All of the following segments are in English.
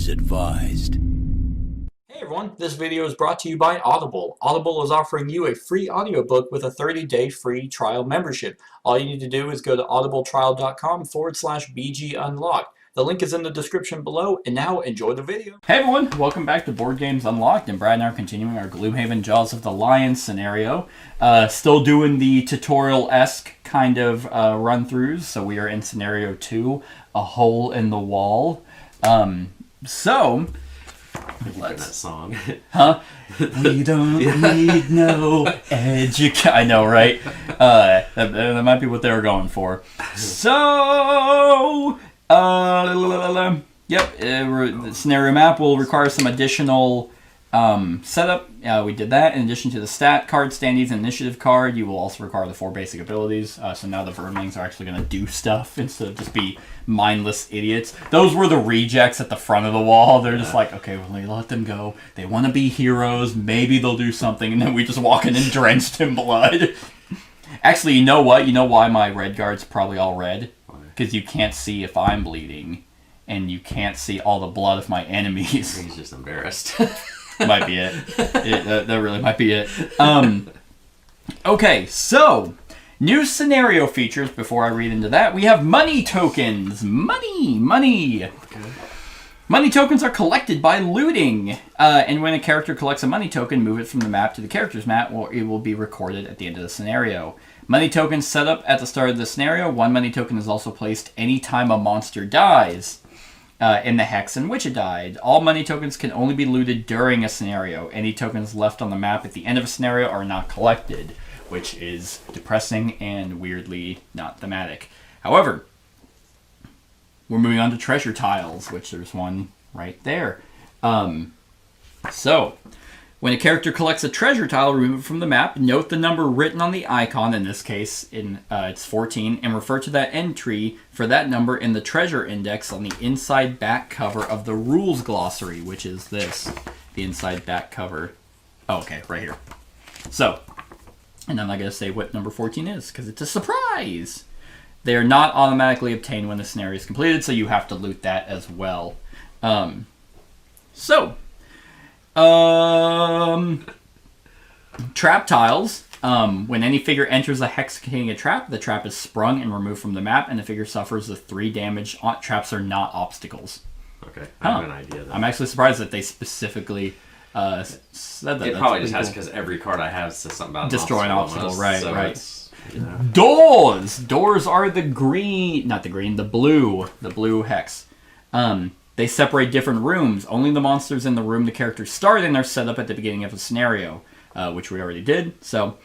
is advised. Hey everyone, this video is brought to you by Audible. Audible is offering you a free audiobook with a 30-day free trial membership. All you need to do is go to audibletrial.com/bgunlocked. The link is in the description below, and now enjoy the video. Hey everyone, welcome back to Board Games Unlocked, and Brad and I are continuing our Gloomhaven Jaws of the Lion scenario. Still doing the tutorial-esque kind of run-throughs, so we are in scenario 2, A Hole in the Wall. That song. Huh? We don't need no education. I know, right? That might be what they were going for. So, the scenario map will require some additional setup. We did that. In addition to the stat card, standees, and initiative card, you will also require the 4 basic abilities. So now the vermlings are actually going to do stuff instead of just be mindless idiots. Those were the rejects at the front of the wall. They're just like, okay, well, we let them go. They want to be heroes. Maybe they'll do something. And then we just walk in and drenched in blood. Actually, you know what? You know why my red guard's probably all red? Because you can't see if I'm bleeding. And you can't see all the blood of my enemies. He's just embarrassed. Might be it. That really might be it. Okay, so new scenario features. Before I read into that, we have money tokens. Money. Okay. Money tokens are collected by looting, and when a character collects a money token, move it from the map to the character's map, or it will be recorded at the end of the scenario. Money tokens set up at the start of the scenario. 1 money token is also placed anytime a monster dies. In the hex in which it died. All money tokens can only be looted during a scenario. Any tokens left on the map at the end of a scenario are not collected, which is depressing and weirdly not thematic. However, we're moving on to treasure tiles, which there's one right there. So, when a character collects a treasure tile, remove it from the map, note the number written on the icon, in this case it's 14, and refer to that entry for that number in the treasure index on the inside back cover of the rules glossary, which is this, the inside back cover. Oh, okay, right here. So, and I'm not going to say what number 14 is, because it's a surprise! They are not automatically obtained when the scenario is completed, so you have to loot that as well. Trap tiles. When any figure enters a hex containing a trap, the trap is sprung and removed from the map, and the figure suffers the 3 damage. Traps are not obstacles. Okay, I have an idea though. I'm actually surprised that they specifically said that. It probably just has because every card I have says something about destroy an obstacle. Right, so right. You know. Doors. Doors are the blue hex. They separate different rooms. Only the monsters in the room the characters start in are set up at the beginning of a scenario, which we already did. So,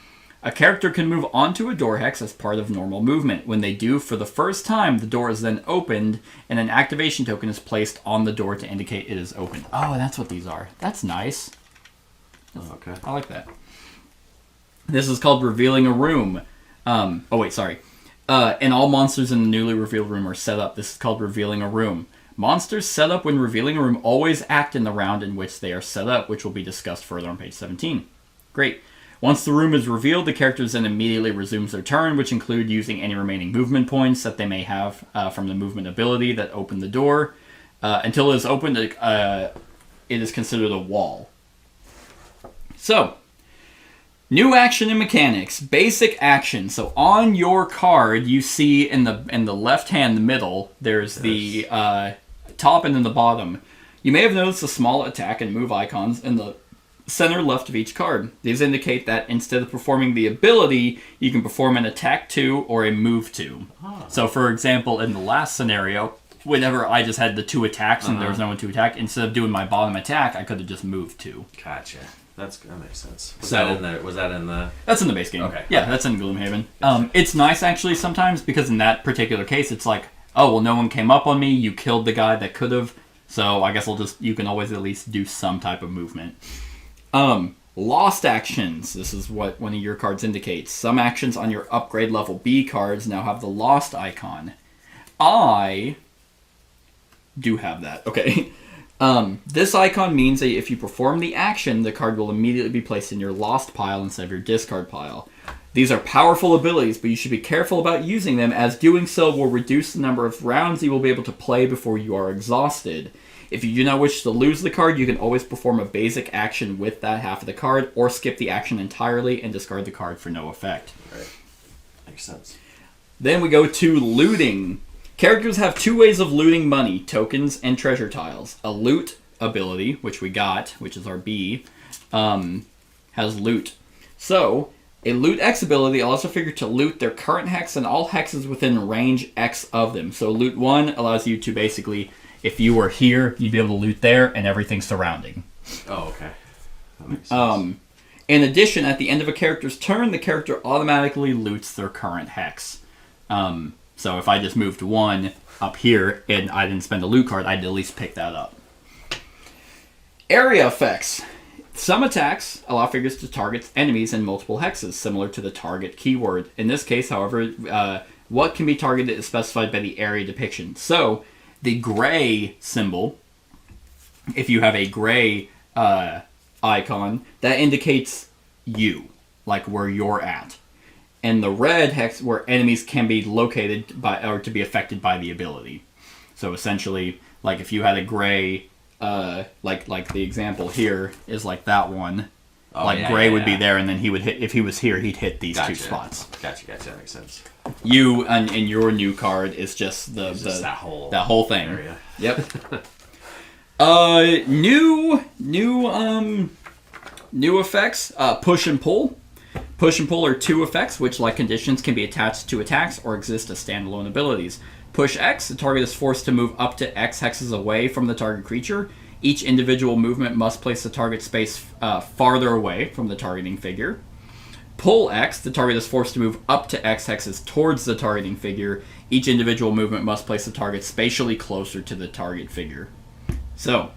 a character can move onto a door hex as part of normal movement. When they do for the first time, the door is then opened, and an activation token is placed on the door to indicate it is open. Oh, that's what these are. That's nice. Okay. I like that. This is called revealing a room. And all monsters in the newly revealed room are set up. This is called revealing a room. Monsters set up when revealing a room always act in the round in which they are set up, which will be discussed further on page 17. Great. Once the room is revealed, the characters then immediately resumes their turn, which include using any remaining movement points that they may have from the movement ability that opened the door. Until it is opened, it is considered a wall. So, new action and mechanics. Basic action. So on your card, you see in the left hand, the middle, there's the top and then the bottom. You may have noticed the small attack and move icons in the center left of each card. These indicate that instead of performing the ability, you can perform an attack 2 or a move 2. Oh. So for example, in the last scenario, whenever I just had the 2 attacks and there was no one to attack, instead of doing my bottom attack, I could have just moved 2. Gotcha. That makes sense. Was that in the... That's in the base game. Okay. Yeah, that's in Gloomhaven. It's nice, actually, sometimes, because in that particular case, it's like, oh, well, no one came up on me, you killed the guy that could have, so I guess you can always at least do some type of movement. Lost actions. This is what one of your cards indicates. Some actions on your upgrade level B cards now have the lost icon. I do have that. Okay. This icon means that if you perform the action, the card will immediately be placed in your lost pile instead of your discard pile. These are powerful abilities, but you should be careful about using them, as doing so will reduce the number of rounds you will be able to play before you are exhausted. If you do not wish to lose the card, you can always perform a basic action with that half of the card, or skip the action entirely and discard the card for no effect. Right. Makes sense. Then we go to looting. Characters have two ways of looting money, tokens and treasure tiles. A loot ability, which we got, which is our B, has loot. So, a loot X ability allows a figure to loot their current hex and all hexes within range X of them. So loot 1 allows you to basically, if you were here, you'd be able to loot there and everything surrounding. Oh, okay. That makes sense. In addition, at the end of a character's turn, the character automatically loots their current hex. So if I just moved 1 up here and I didn't spend a loot card, I'd at least pick that up. Area effects. Some attacks allow figures to target enemies in multiple hexes, similar to the target keyword. In this case, however, what can be targeted is specified by the area depiction. So, the gray symbol, if you have a gray icon, that indicates you, like where you're at. And the red hex, where enemies can be located by or to be affected by the ability. So essentially, like if you had a gray, like the example here is like that one. Gray would be there, and then he would hit. If he was here, he'd hit these two spots. Gotcha. That makes sense. You and your new card is just that whole thing. Area. Yep. New effects. Push and pull. Push and pull are two effects which, like conditions, can be attached to attacks or exist as standalone abilities. Push X, the target is forced to move up to X hexes away from the target creature. Each individual movement must place the target space farther away from the targeting figure. Pull X, the target is forced to move up to X hexes towards the targeting figure. Each individual movement must place the target spatially closer to the target figure. So,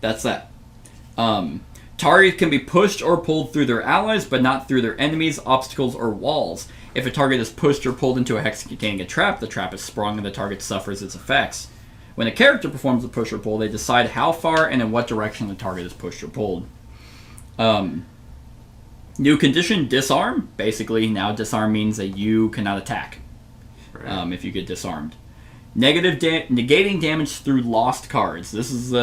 that's that. Targets can be pushed or pulled through their allies, but not through their enemies, obstacles, or walls. If a target is pushed or pulled into a hex containing a trap, the trap is sprung and the target suffers its effects. When a character performs a push or pull, they decide how far and in what direction the target is pushed or pulled. New condition, Disarm. Basically, now Disarm means that you cannot attack if you get disarmed. Negating damage through lost cards. This is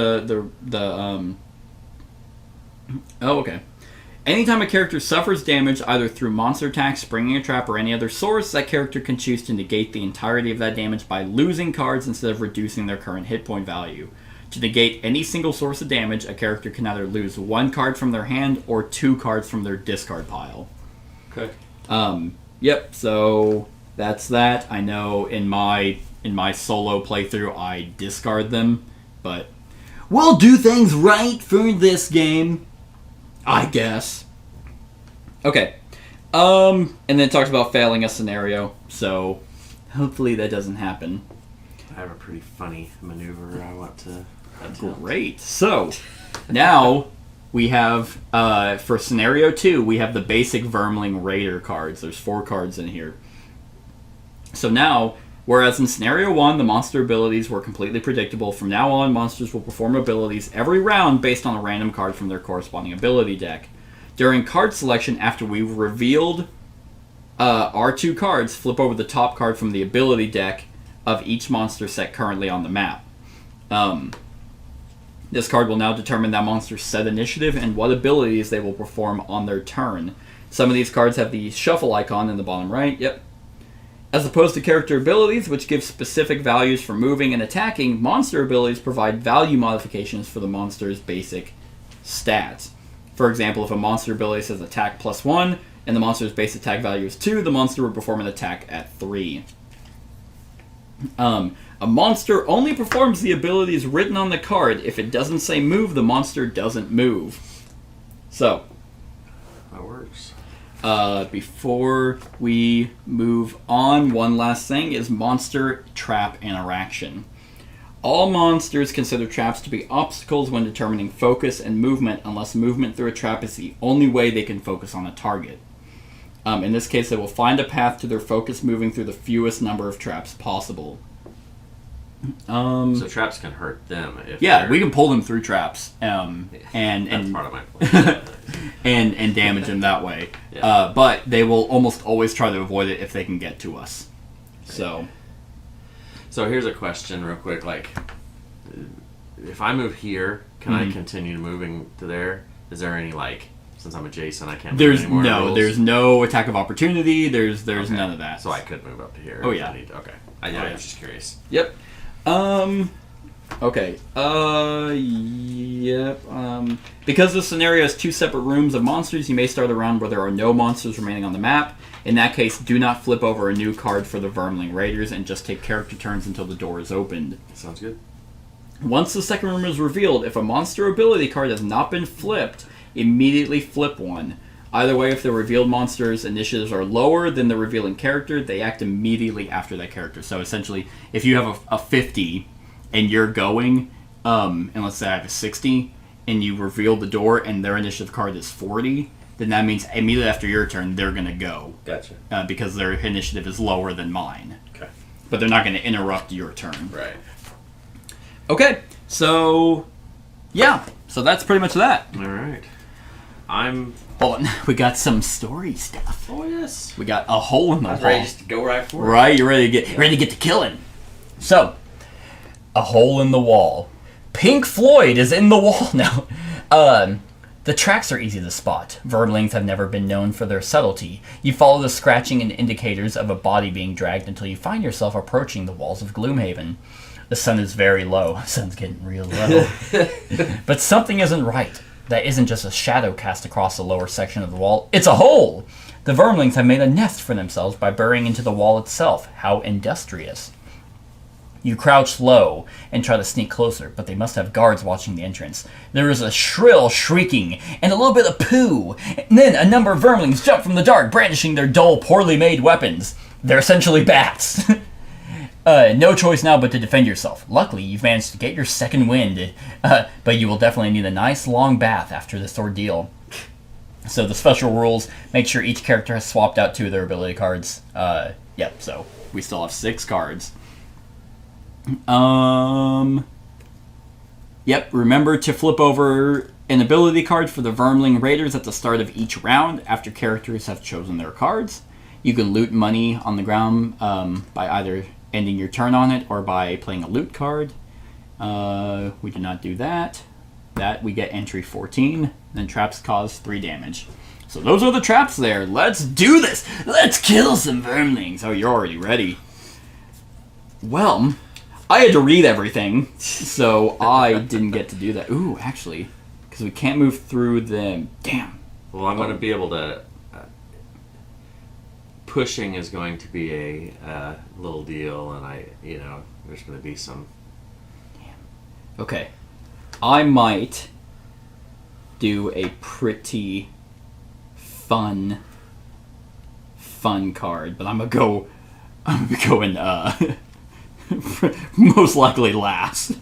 okay. Anytime a character suffers damage either through monster attack, springing a trap, or any other source, that character can choose to negate the entirety of that damage by losing cards instead of reducing their current hit point value. To negate any single source of damage, a character can either lose 1 card from their hand or 2 cards from their discard pile. Okay. Yep, so that's that. I know in my solo playthrough I discard them, but we'll do things right for this game, I guess. Okay. And then it talks about failing a scenario, so hopefully that doesn't happen. I have a pretty funny maneuver I want to attempt. Great. So, now we have, for scenario 2, we have the basic Vermling Raider cards. There's 4 cards in here. So now, whereas in scenario 1, the monster abilities were completely predictable, from now on, monsters will perform abilities every round based on a random card from their corresponding ability deck. During card selection, after we've revealed our 2 cards, flip over the top card from the ability deck of each monster set currently on the map. This card will now determine that monster's set initiative and what abilities they will perform on their turn. Some of these cards have the shuffle icon in the bottom right. Yep. As opposed to character abilities, which give specific values for moving and attacking, monster abilities provide value modifications for the monster's basic stats. For example, if a monster ability says attack +1 and the monster's base attack value is 2, the monster will perform an attack at 3. A monster only performs the abilities written on the card. If it doesn't say move, the monster doesn't move. So, that works. Before we move on, one last thing is monster trap interaction. All monsters consider traps to be obstacles when determining focus and movement, unless movement through a trap is the only way they can focus on a target. In this case, they will find a path to their focus moving through the fewest number of traps possible. So traps can hurt them. We can pull them through traps, and that's part of my plan. and damage them that way. Yeah. But they will almost always try to avoid it if they can get to us. So here's a question, real quick. if I move here, can I continue moving to there? Is there any since I'm adjacent, I can't move anymore? There's no attack of opportunity. There's none of that. So I could move up to here. Oh yeah. Okay. I was just curious. Yep. Okay. Yep. Because the scenario has 2 separate rooms of monsters, you may start a round where there are no monsters remaining on the map. In that case, do not flip over a new card for the Vermling Raiders and just take character turns until the door is opened. Sounds good. Once the second room is revealed, if a monster ability card has not been flipped, immediately flip one. Either way, if the revealed monster's initiatives are lower than the revealing character, they act immediately after that character. So essentially, if you have a 50 and you're going, and let's say I have a 60, and you reveal the door and their initiative card is 40, then that means immediately after your turn, they're going to go. Gotcha. Because their initiative is lower than mine. Okay. But they're not going to interrupt your turn. Right. Okay, so yeah, so that's pretty much that. All right. Hold on, we got some story stuff. Oh yes. We got a hole in the wall. Ready just to go right for it. Right, you're ready to get to killing. So, a hole in the wall. Pink Floyd is in the wall now. The tracks are easy to spot. Vermlings have never been known for their subtlety. You follow the scratching and indicators of a body being dragged until you find yourself approaching the walls of Gloomhaven. The sun is very low. The sun's getting real low. But something isn't right. That isn't just a shadow cast across the lower section of the wall. It's a hole! The Vermlings have made a nest for themselves by burrowing into the wall itself. How industrious. You crouch low and try to sneak closer, but they must have guards watching the entrance. There is a shrill shrieking and a little bit of poo. And then a number of Vermlings jump from the dark, brandishing their dull, poorly made weapons. They're essentially bats. No choice now but to defend yourself. Luckily, you've managed to get your second wind, but you will definitely need a nice long bath after this ordeal. So the special rules, make sure each character has swapped out 2 of their ability cards. Yep, so we still have 6 cards. Yep, remember to flip over an ability card for the Vermling Raiders at the start of each round after characters have chosen their cards. You can loot money on the ground by either ending your turn on it or by playing a loot card. We do not do that. We get entry 14, then traps cause 3 damage. So those are the traps there. Let's do this! Let's kill some Vermlings! Oh, you're already ready. Well, I had to read everything, so I didn't get to do that. Ooh, actually, because we can't move through them. Damn. Well, I'm going to be able to... pushing is going to be a little deal, and there's going to be some... Damn. Okay. I might do a pretty fun card, but I'm going to go in, most likely last.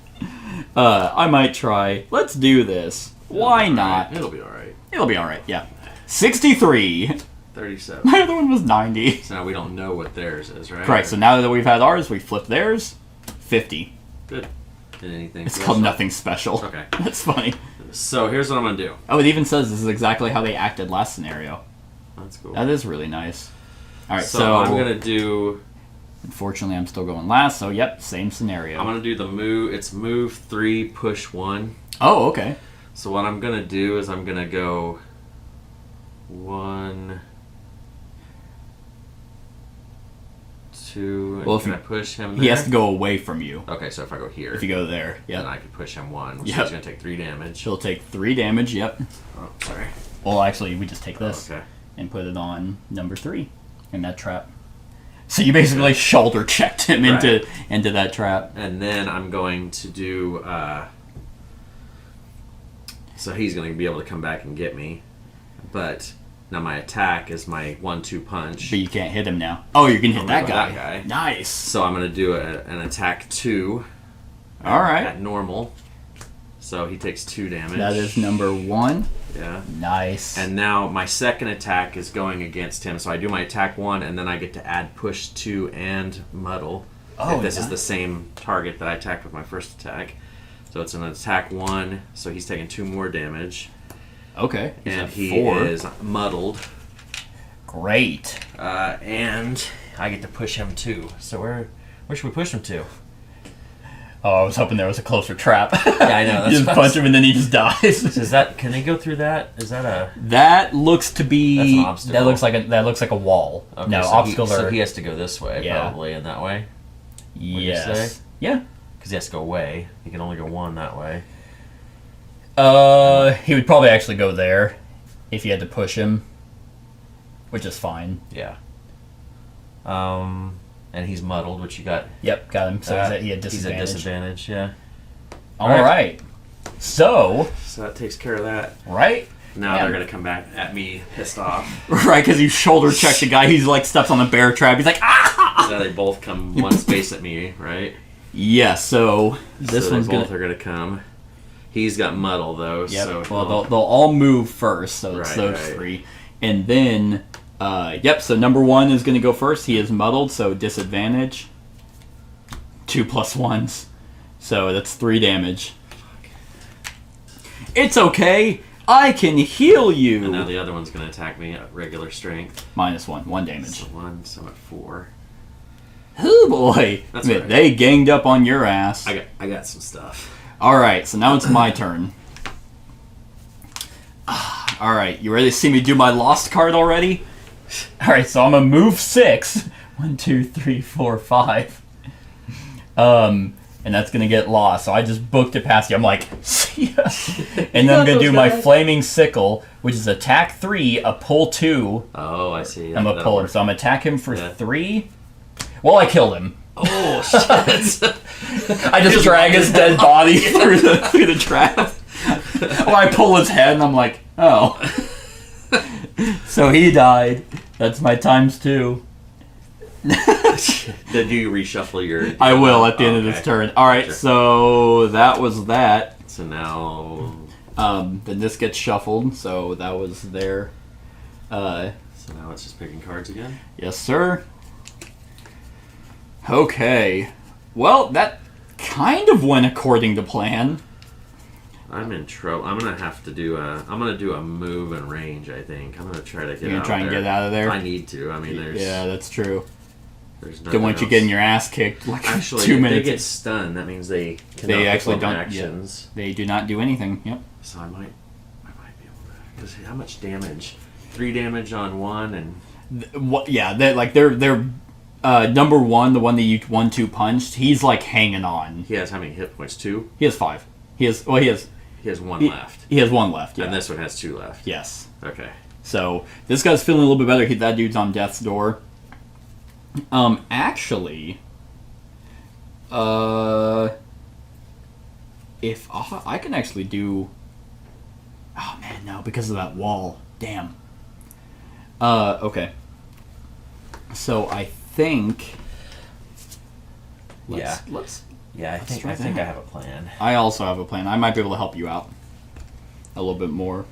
I might try. Let's do this. Why not? Right. It'll be alright. It'll be alright, yeah. 63. 37. My other one was 90. So now we don't know what theirs is, right? Correct. So now that we've had ours, we flip theirs. 50. Good. Did anything It's special? called nothing special. Okay. That's funny. So here's what I'm going to do. Oh, it even says this is exactly how they acted last scenario. That's cool. That is really nice. Alright, so I'm going to do... Unfortunately, I'm still going last, so yep, same scenario. I'm going to do the move. It's move 3, push 1. Oh, okay. So what I'm going to do is I'm going to go 1, 2, well, and can I push him there? He has to go away from you. Okay, so if I go here, if you go there, then I can push him 1, which Yep. is going to take 3 damage. He'll take 3 damage, yep. Oh, sorry. Well, actually, we just take this Okay. and put it on number 3 in that trap. So you basically shoulder checked him into that trap. And then I'm going to do... so he's going to be able to come back and get me. But now my attack is my 1-2 punch. But you can't hit him now. Oh, you're going to hit that guy. that guy. Nice. So I'm going to do an attack 2. All right. At normal. So he takes 2 damage. That is number 1. Yeah. Nice. And now my second attack is going against him. So I do my attack 1, and then I get to add push 2 and muddle. Oh, if this nice. is the same target that I attacked with my first attack. So it's an attack 1, so he's taking 2 more damage. Okay. He's And at he 4. is muddled. Great. And I get to push him 2. So where should we push him to? Oh, I was hoping there was a closer trap. Yeah, I know. You just punch him and then he just dies. Is that? Can they go through that? Is that a? That looks to be. That's an obstacle. That looks like a wall. Okay, no, so obstacles are. So he has to go this way, Yeah. probably, and that way. Yes. Yeah. Because he has to go away. He can only go one that way. He would probably actually go there if you had to push him, which is fine. Yeah. And he's muddled, which you got. Yep, got him. So he had disadvantage. He's at disadvantage, yeah. All right. So that takes care of that. Right. Now they're gonna come back at me, pissed off. Right, because you shoulder checked the guy. He's like steps on a bear trap. He's like, ah! So they both come one space at me, right? Yeah. So this one's both are gonna come. He's got muddle though. Yep. So well, they'll all move first. So it's those three, and then so number 1 is gonna go first. He is muddled, so disadvantage. 2 plus 1s, so that's 3 damage. It's okay. I can heal you. And now the other one's going to attack me at regular strength. -1, 1 damage. So 1, so I'm at 4. Oh boy, That's right. They ganged up on your ass. I got some stuff. All right, so now it's my turn. All right, you ready to see me do my lost card already? All right, so I'm gonna move 6. 1, 2, 3, 4, 5. And that's gonna get lost. So I just booked it past you. I'm like, see ya. And then I'm gonna do my flaming sickle, which is attack 3, a pull 2. Oh, I see. I'm gonna pull him. So I'm gonna attack him for 3. Well, I killed him. Oh shit! I just drag his dead body through the trap. Well, I pull his head, and I'm like, oh. So he died. That's my ×2. Did you reshuffle your? I will at the end of this turn. All right, sure. So that was that. So now, then this gets shuffled. So that was there. So now it's just picking cards again. Yes, sir. Okay. Well, that kind of went according to plan. I'm in trouble. I'm gonna have to do a move and range. I think I'm gonna try to get. You're gonna out try and there. get out of there. I need to. I mean, there's. Yeah, that's true. There's don't want you getting your ass kicked like actually, 2 if minutes. they get stunned, that means they actually don't. actions. Yeah, they do not do anything. Yep. So I might be able to. Because how much damage? 3 damage on 1 and. Yeah, they're number 1, the one that you 1-2 punched. He's like hanging on. He has how many hit points? 2. He has 5. He has 1 left. He has 1 left. Yeah. And this one has 2 left. Yes. Okay. So this guy's feeling a little bit better. That dude's on death's door. Actually, if I can actually do. Oh man, no, because of that wall. Damn. Okay. So I think. I think I have a plan. I also have a plan. I might be able to help you out a little bit more.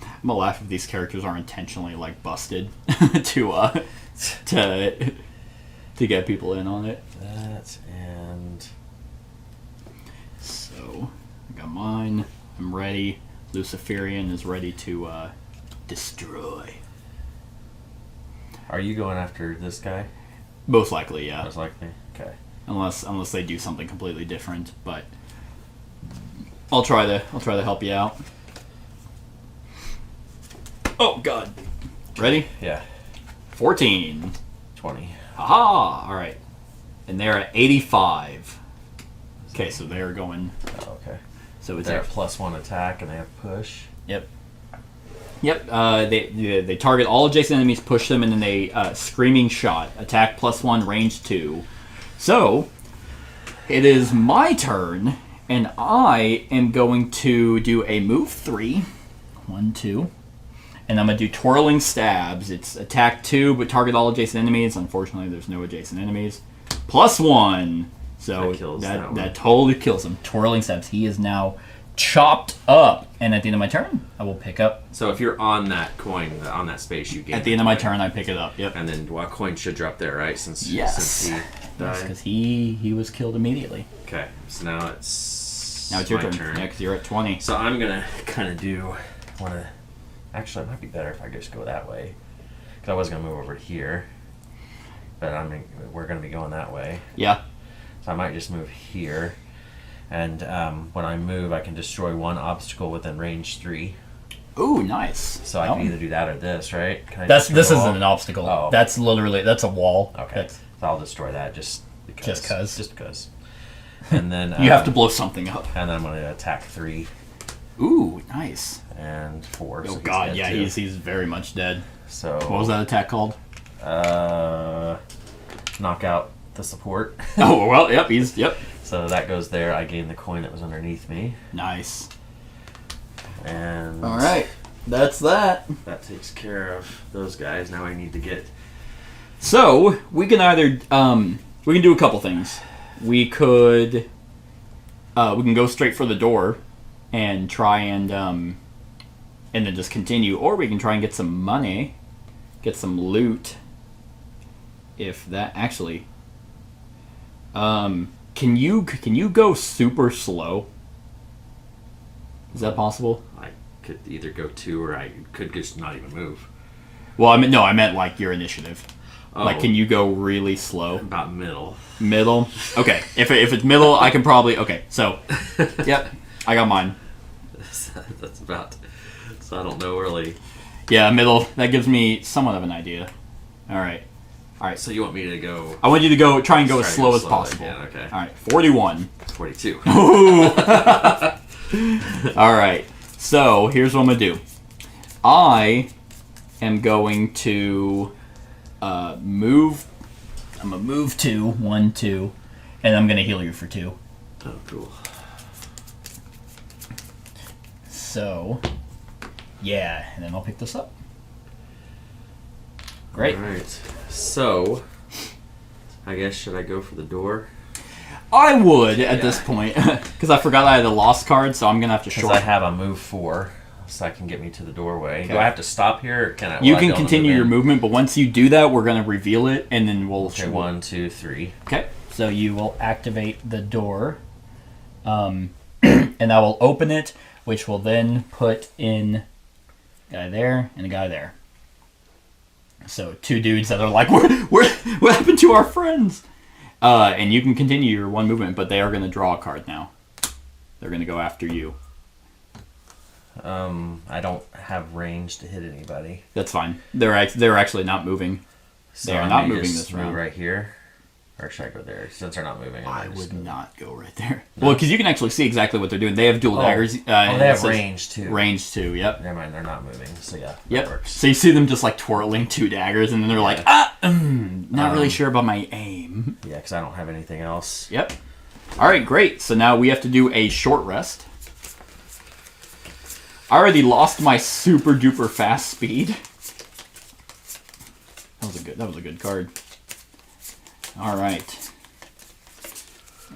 I'm gonna laugh if these characters are intentionally like busted to get people in on it. So I got mine. I'm ready. Luciferian is ready to destroy. Are you going after this guy? Most likely, yeah. Most likely. Okay. Unless they do something completely different, but I'll try to help you out. Oh God. Ready? Yeah. 14. 20. Aha! All right. And they're at 85. Okay, so they're going. Oh, okay. So it's they're at +1 attack and they have push. Yep. They target all adjacent enemies, push them, and then they screaming shot. Attack +1, range 2. So it is my turn, and I am going to do a move 3. 1, 2. And I'm going to do Twirling Stabs. It's attack 2, but target all adjacent enemies. Unfortunately, there's no adjacent enemies. +1. So that totally kills him. Twirling Stabs. He is now chopped up. And at the end of my turn, I will pick up. So if you're on that coin, on that space, you gain. At the end of my turn, I pick it up. Yep. And then a coin should drop there, right? Since he died. Because he was killed immediately. Okay. So now it's your turn. Yeah, because you're at 20. So I'm going to kind of do one of... Actually, it might be better if I just go that way. Because I was going to move over here. But we're going to be going that way. Yeah. So I might just move here. And when I move, I can destroy one obstacle within range 3. Ooh, nice. So I can either do that or this, right? Can I This destroy the isn't wall? an obstacle. Oh. That's a wall. Okay. So I'll destroy that just because. Just because. And then you have to blow something up. And then I'm going to attack 3 Ooh, nice. and 4. Oh so god, dead yeah, too. he's very much dead. So What was that attack called? knock out the support. Oh well, yep. So that goes there. I gain the coin that was underneath me. Nice. And All right, that's that. that takes care of those guys. Now I need to get. So we can either we can do a couple things. We can go straight for the door and try and then just continue, or we can try and get some money, get some loot. If that actually, can you go super slow? Is that possible? I could either go 2 or I could just not even move. Well, I meant like your initiative. Oh, Like, can you go really slow? about middle? Middle? Okay. If it's middle, I can probably... Okay, so... Yep. I got mine. That's about... So I don't know really. Yeah, middle. That gives me somewhat of an idea. Alright. So you want me to go... I want you to try and go as Try to slow go as slow possible. again, okay. Alright, 41. 42. Ooh! Alright. So, here's what I'm going to do. I am going to move... I'm going to move 2, 1, 2, and I'm going to heal you for 2. Oh, cool. So, yeah, and then I'll pick this up. Great. Alright. So, I guess, should I go for the door? I would at this point, because I forgot I had a lost card, so I'm going to have to Because short. I have a move 4, so I can get me to the doorway. Okay. Do I have to stop here, or can I... You will I can be able to continue move your in? movement, but once you do that, we're going to reveal it, and then we'll... Okay, 1, 2, 3. Okay, so you will activate the door, and I will open it, which will then put in a guy there and a guy there. So 2 dudes that are like, what happened to our friends? And you can continue your 1 movement, but they are going to draw a card now. They're going to go after you. I don't have range to hit anybody. That's fine. They're actually not moving. So They are I not may moving just this move round. right here. Or should I go there? Since they're not moving. I just would go- not go right there. Well, because you can actually see exactly what they're doing. They have dual daggers. Oh, and they it have says range, too. Range 2, yep. Never mind, they're not moving. So yeah, that Yep. works. So you see them just like twirling 2 daggers, and then they're like, not really sure about my aim. Yeah, because I don't have anything else. Yep. All right, great. So now we have to do a short rest. I already lost my super duper fast speed. That was a good card. All right.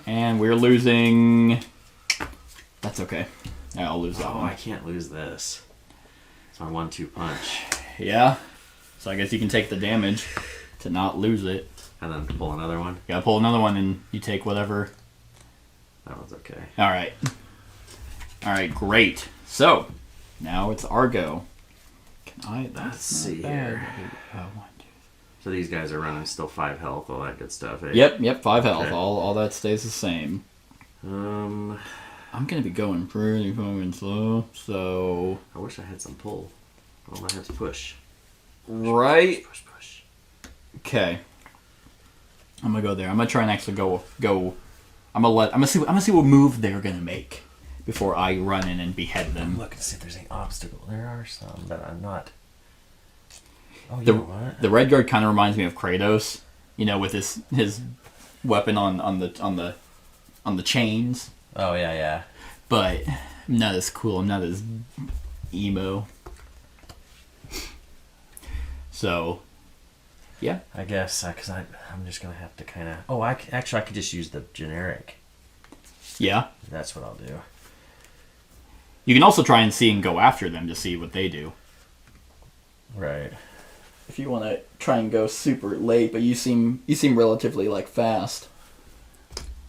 And we're losing. That's okay. Yeah, I'll lose that Oh, one. I can't lose this. It's my 1-2 punch. Yeah. So I guess you can take the damage to not lose it. And then pull another one. You gotta pull another one and you take whatever. That one's okay. Alright. Alright, great. So, now it's our go. Can I... Let's see bad. here. 1, 2. So these guys are running still 5 health, all that good stuff. Eh? Yep, 5 health. Okay. All that stays the same. Um, I'm gonna be going pretty fucking slow, so... I wish I had some pull. All I have is push. Right? Push. Okay. I'm gonna go there. I'm gonna try and actually go. I'm gonna see what move they're gonna make before I run in and behead them. Look and see if there's any obstacle. There are some, but I'm not. Oh, you The know what? the red guard kind of reminds me of Kratos, with his weapon on the chains. Oh yeah. But I'm not as cool. I'm not as emo. So, yeah. I guess because I'm just gonna have to kind of. Oh, I could just use the generic. Yeah. That's what I'll do. You can also try and see and go after them to see what they do. Right. If you want to try and go super late, but you seem relatively fast.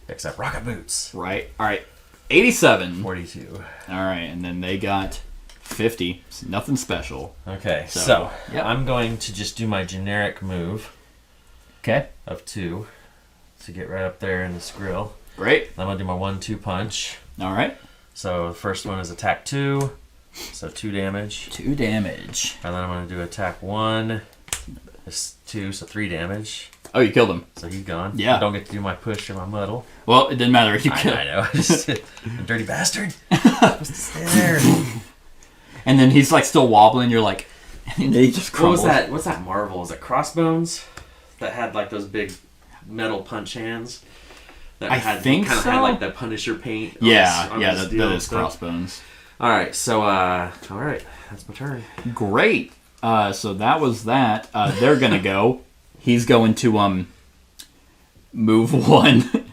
Except rocket boots. Right. All right. 87. 42. All right, and then they got 50. It's nothing special. Okay, So, so yep. I'm going to just do my generic move Okay. of 2. to get right up there in this grill. Great. I'm going to do my 1-2 punch. All right. So the first one is attack 2. So 2 damage. 2 damage. And then I'm going to do attack 1. It's 2, so 3 damage. Oh, you killed him. So he's gone. Yeah. I don't get to do my push or my muddle. Well, it didn't matter. You killed. I know. A dirty bastard. Supposed to stay there. And then he's like still wobbling. You're like, and he just crumbles. What was that? What's that Marvel? Is it Crossbones? That had like those big metal punch hands. That I think kind of so. had like the Punisher paint. Yeah, his that is Crossbones. All right, so all right, that's my turn. Great. So that was that. They're gonna go. He's going to move 1,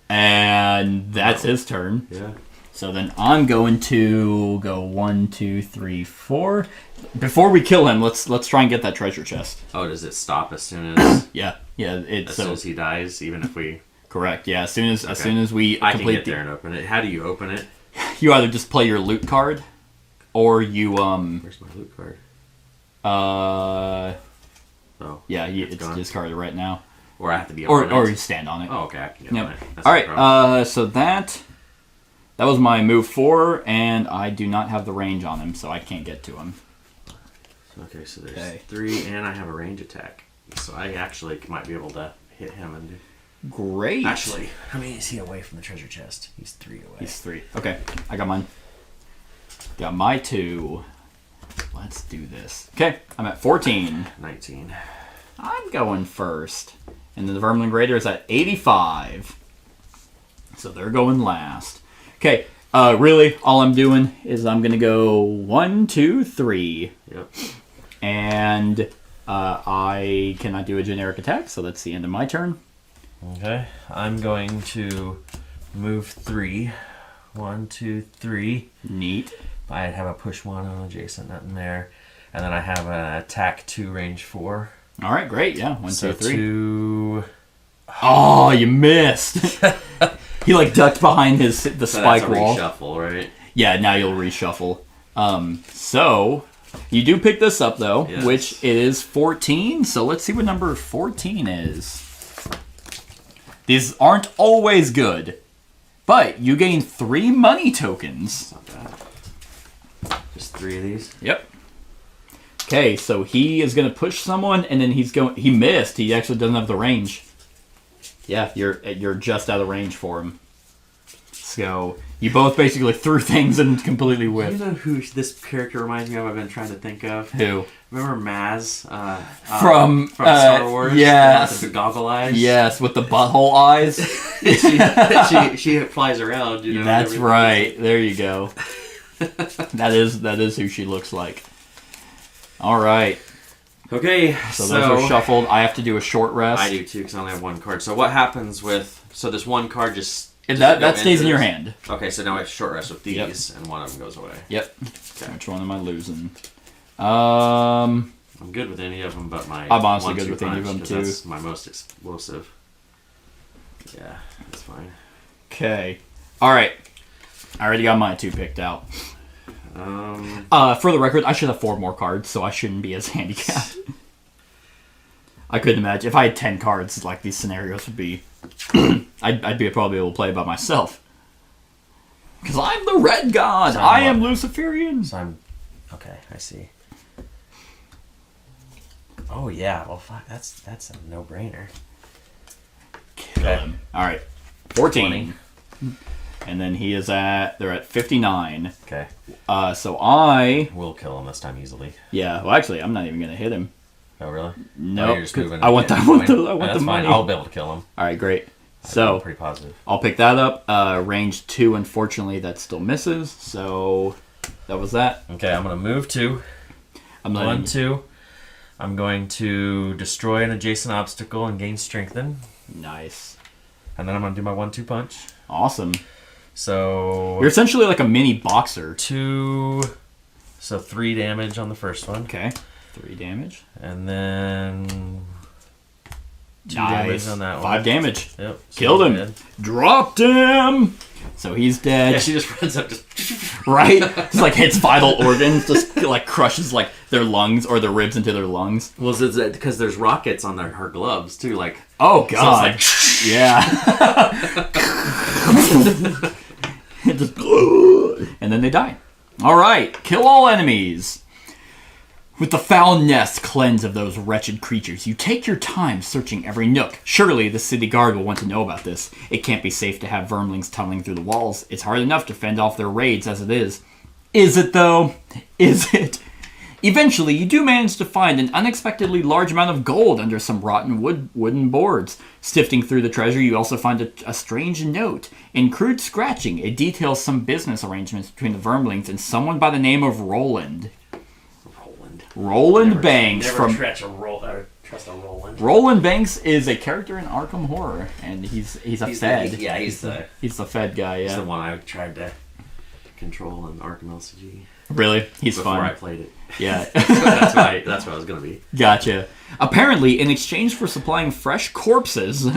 and that's his turn. Yeah. So then I'm going to go 1, 2, 3, 4. Before we kill him, let's try and get that treasure chest. Oh, does it stop as soon as? Yeah. As soon as he dies, even if we. Correct. Yeah. As soon as we I complete can get there and open it. How do you open it? You either just play your loot card, or you Where's my loot card? Oh. Yeah, it's discarded right now. Or I have to be or on it. Or you stand on it. Oh, okay. I can get on it. That's All no right. problem. So that was my move 4, and I do not have the range on him, so I can't get to him. Okay, so there's 3, and I have a range attack, so I actually might be able to hit him and do. Great. Actually, how many is he away from the treasure chest? He's 3 away. He's 3. Okay, I got mine. Got my 2. Let's do this. Okay, I'm at 14. 19. I'm going first. And then the Vermin Grader is at 85. So they're going last. Okay, really, all I'm doing is I'm going to go 1, 2, 3. Yep. And I cannot do a generic attack, so that's the end of my turn. Okay, I'm going to move 3. 1, 2, 3. Neat. I have a push 1 on adjacent, nothing there. And then I have an attack 2, range 4. All right, great. Yeah, 1, 2, 3. 2. Oh, you missed. He like ducked behind the spike wall. Reshuffle, right? Yeah, now you'll reshuffle. So you do pick this up though, yes. Which it is 14. So let's see what number 14 is. These aren't always good, but you gain 3 money tokens. Not bad. Just 3 of these. Yep. Okay, so he is going to push someone, and then he missed. He actually doesn't have the range. Yeah, you're just out of range for him. So you both basically threw things and completely whiffed. You know who this character reminds me of? I've been trying to think of. Who? Remember Maz from Star Wars? Yes. The goggle eyes. Yes, with the butthole eyes. she flies around. You know. That's right. There you go. That is who she looks like. All right. Okay, so those are shuffled. I have to do a short rest. I do too, because I only have 1 card. So what happens with... So this 1 card just... That stays in your hand. Okay, so now I have short rest with these, and one of them goes away. Yep. Okay. Which one am I losing? I'm good with any of them, but my... I'm honestly good with any of them, too. That's my most explosive. Yeah, that's fine. Okay. All right. I already got my 2 picked out. For the record, I should have 4 more cards, so I shouldn't be as handicapped. I couldn't imagine if I had 10 cards. Like these scenarios would be, I'd be probably able to play by myself. Because I'm the Red God. So I am Luciferian. So I'm okay. I see. Oh yeah. Well, fuck. That's a no-brainer. Kill him. All right. 14. 20. And then they're at 59. Okay. So I will kill him this time easily. Yeah. Well, actually, I'm not even gonna hit him. Oh really? No. You're just moving. I want the that's money. Fine. I'll be able to kill him. All right. Great. So I'm pretty positive. I'll pick that up. Range 2. Unfortunately, that still misses. So that was that. Okay. I'm gonna move 2. I'm 1, 2. I'm going to destroy an adjacent obstacle and gain strengthen. Nice. And then I'm gonna do my 1-2 punch. Awesome. So you're essentially like a mini boxer. 2. So 3 damage on the first one. Okay. 3 damage. And then 2 damage on that one. 5 damage. Yep. Killed him. Dead. Dropped him. So he's dead. Yeah, she just runs up, just Right? Just like hits vital organs, just like crushes like their lungs or their ribs into their lungs. Well, is it because there's rockets on her gloves too? Like, oh god, so yeah. And then they die. All right, kill all enemies. With the foul nest cleanse of those wretched creatures, you take your time searching every nook. Surely the city guard will want to know about this. It can't be safe to have vermlings tunneling through the walls. It's hard enough to fend off their raids as it is. Is it, though? Is it? Eventually, you do manage to find an unexpectedly large amount of gold under some rotten wooden boards. Sifting through the treasure, you also find a strange note. In crude scratching, it details some business arrangements between the vermlings and someone by the name of Roland. Roland Banks never from trust a Roland. Roland Banks is a character in Arkham Horror, and he's a Fed. He's the Fed guy. He's Yeah, the one I tried to control in Arkham LCG. really, he's Before fun. I played it. Yeah, that's what I was gonna be. gotcha. Apparently, in exchange for supplying fresh corpses,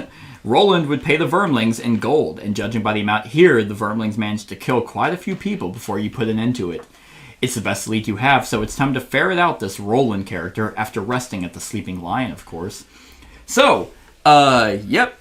Roland would pay the vermlings in gold, and judging by the amount here, the vermlings managed to kill quite a few people before you put an end to it. It's the best lead you have, so it's time to ferret out this Roland character after resting at the Sleeping Lion, of course. So, yep.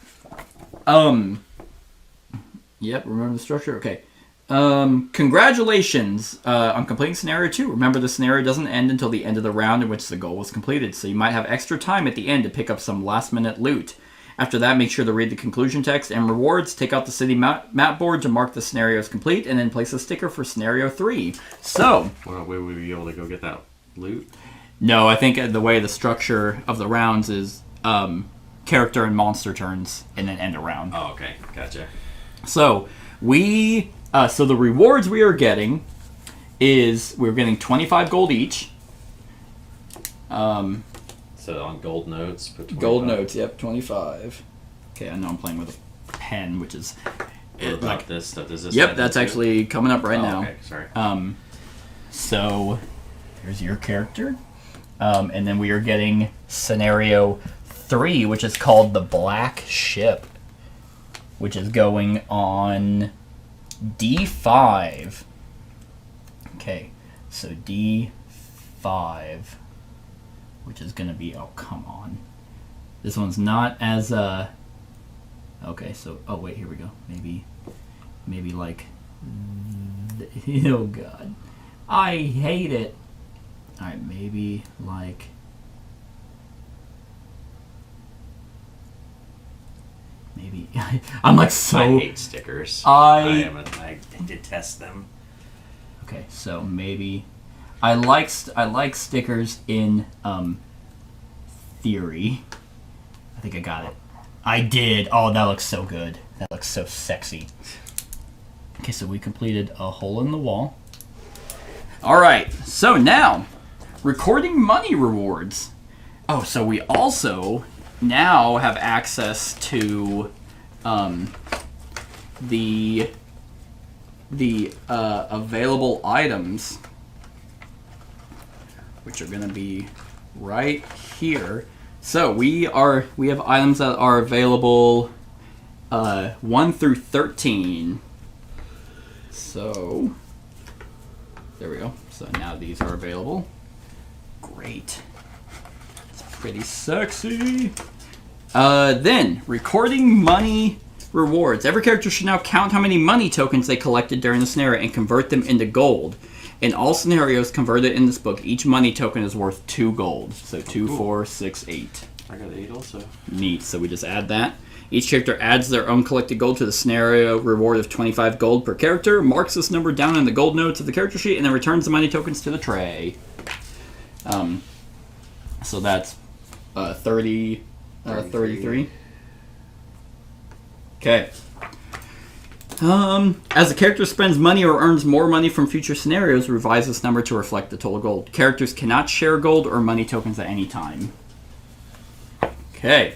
Yep, remember the structure? Okay. Congratulations on completing Scenario 2. Remember, the scenario doesn't end until the end of the round in which the goal was completed, so you might have extra time at the end to pick up some last-minute loot. After that, make sure to read the conclusion text and rewards, take out the city map board to mark the scenario as complete, and then place a sticker for Scenario 3. So... Well, will we be able to go get that loot? No, I think the way the structure of the rounds is character and monster turns, and then end a round. Oh, okay. Gotcha. So, so the rewards we are getting is we're getting 25 gold each. So on gold notes, put 25. Gold notes, yep, 25. Okay, I know I'm playing with a pen, which is... What about this stuff? Does this Yep, add that's into it? actually coming up right now. Okay, sorry. So, here's your character. And then we are getting Scenario 3, which is called the Black Ship, which is going on D5. Okay, so D5, which is going to be... Oh, come on. This one's not as... Okay, so... Oh, wait, here we go. Maybe like... Oh, God. I hate it. Alright, maybe like... Maybe... I'm like so... I hate stickers. I detest them. Okay, so maybe... I like stickers in theory. I think I got it. I did. Oh, that looks so good. That looks so sexy. Okay, so we completed a hole in the wall. Alright, so now, recording money rewards. Oh, so we also now have access to the available items, which are going to be right here. So we have items that are available 1 through 13. So there we go. So now these are available. Great. It's pretty sexy. Then recording money rewards. Every character should now count how many money tokens they collected during the scenario and convert them into gold. In all scenarios converted in this book, each money token is worth 2 gold. So 2, 4, 6, 8. I got 8 also. Neat. So we just add that. Each character adds their own collected gold to the scenario reward of 25 gold per character, marks this number down in the gold notes of the character sheet, and then returns the money tokens to the tray. So that's 33. Okay. As the character spends money or earns more money from future scenarios, revise this number to reflect the total gold. Characters cannot share gold or money tokens at any time. Okay.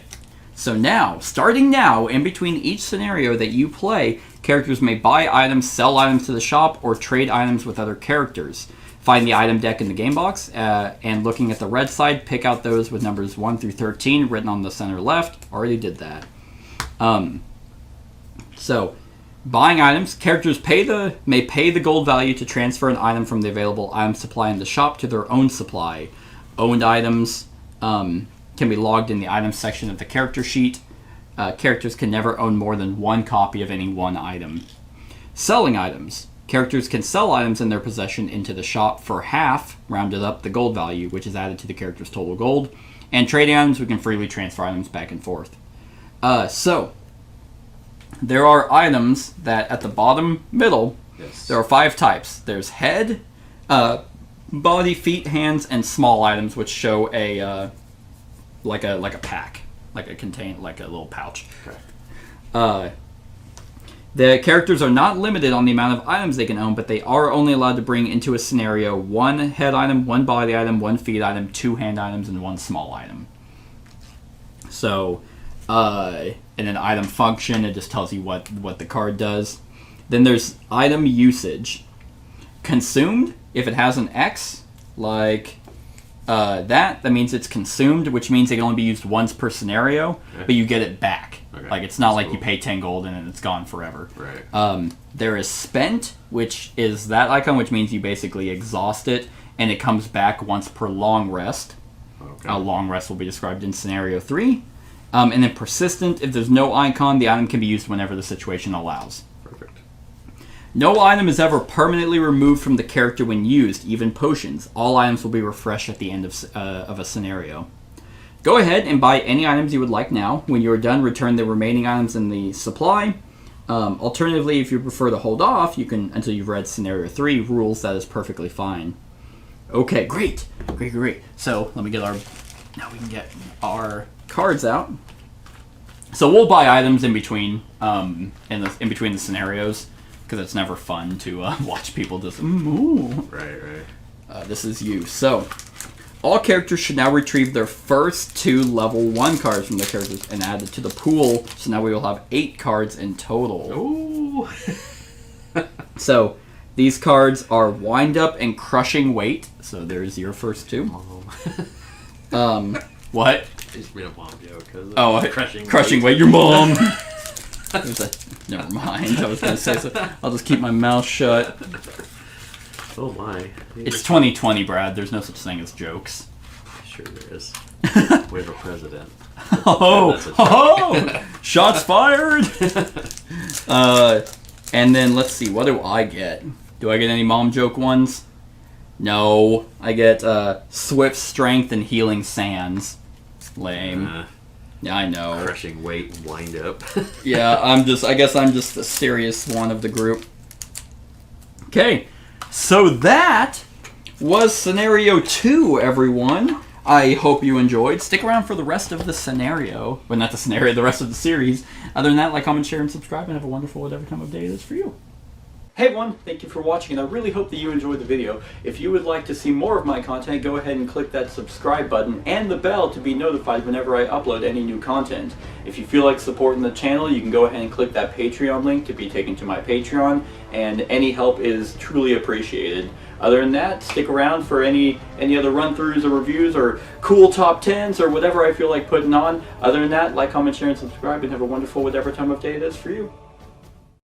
So now, starting now, in between each scenario that you play, characters may buy items, sell items to the shop, or trade items with other characters. find the item deck in the game box, and looking at the red side, pick out those with numbers 1 through 13 written on the center left. Already did that. So, buying items, characters may pay the gold value to transfer an item from the available item supply in the shop to their own supply. Owned items can be logged in the items section of the character sheet. Characters can never own more than one copy of any one item. Selling items. Characters can sell items in their possession into the shop for half, rounded up, the gold value, which is added to the character's total gold. And trading items, we can freely transfer items back and forth. So, there are items that at the bottom middle, there are 5 types. There's head, body, feet, hands, and small items, which show a like a pack, like a little pouch. Okay. The characters are not limited on the amount of items they can own, but they are only allowed to bring into a scenario 1 head item, 1 body item, 1 feet item, 2 hand items, and 1 small item. So, in an item function, it just tells you what the card does. Then there's item usage. Consumed, if it has an X, like that means it's consumed, which means it can only be used once per scenario, but you get it back. Okay. Like, it's not like you pay 10 gold and then it's gone forever. Right. There is spent, which is that icon, which means you basically exhaust it, and it comes back once per long rest. Okay. A long rest will be described in scenario 3. And then persistent, if there's no icon, the item can be used whenever the situation allows. Perfect. No item is ever permanently removed from the character when used, even potions. All items will be refreshed at the end of a scenario. Go ahead and buy any items you would like now. When you are done, return the remaining items in the supply. Alternatively, if you prefer to hold off, you can until you've read Scenario 3 rules. That is perfectly fine. Okay, great. So let me get now we can get our cards out. So we'll buy items in between in between the scenarios, because it's never fun to watch people just ooh. Right. This is you. So all characters should now retrieve their first 2 level 1 cards from their characters and add it to the pool. So now we will have 8 cards in total. Ooh. So these cards are Wind Up and Crushing Weight. So there's your first 2. What? I just made a mom joke. Oh, crushing weight. Your mom. Never mind. I was going to say so. I'll just keep my mouth shut. Oh my. It's 2020, Brad. There's no such thing as jokes. Sure there is. We have a president. Shots fired. And then let's see. What do I get? Do I get any mom joke ones? No. I get Swift Strength and Healing Sands. Lame. Yeah, I know. Crushing weight and wind up. Yeah, I guess I'm just the serious one of the group. Okay, so that was Scenario 2, everyone. I hope you enjoyed. Stick around for the rest of the scenario. Well, not the scenario, the rest of the series. Other than that, like, comment, share, and subscribe, and have a wonderful whatever time of day it is for you. Hey everyone, thank you for watching, and I really hope that you enjoyed the video. If you would like to see more of my content, go ahead and click that subscribe button and the bell to be notified whenever I upload any new content. If you feel like supporting the channel, you can go ahead and click that Patreon link to be taken to my Patreon, and any help is truly appreciated. Other than that, stick around for any other run-throughs or reviews or cool top 10s or whatever I feel like putting on. Other than that, like, comment, share, and subscribe, and have a wonderful whatever time of day it is for you.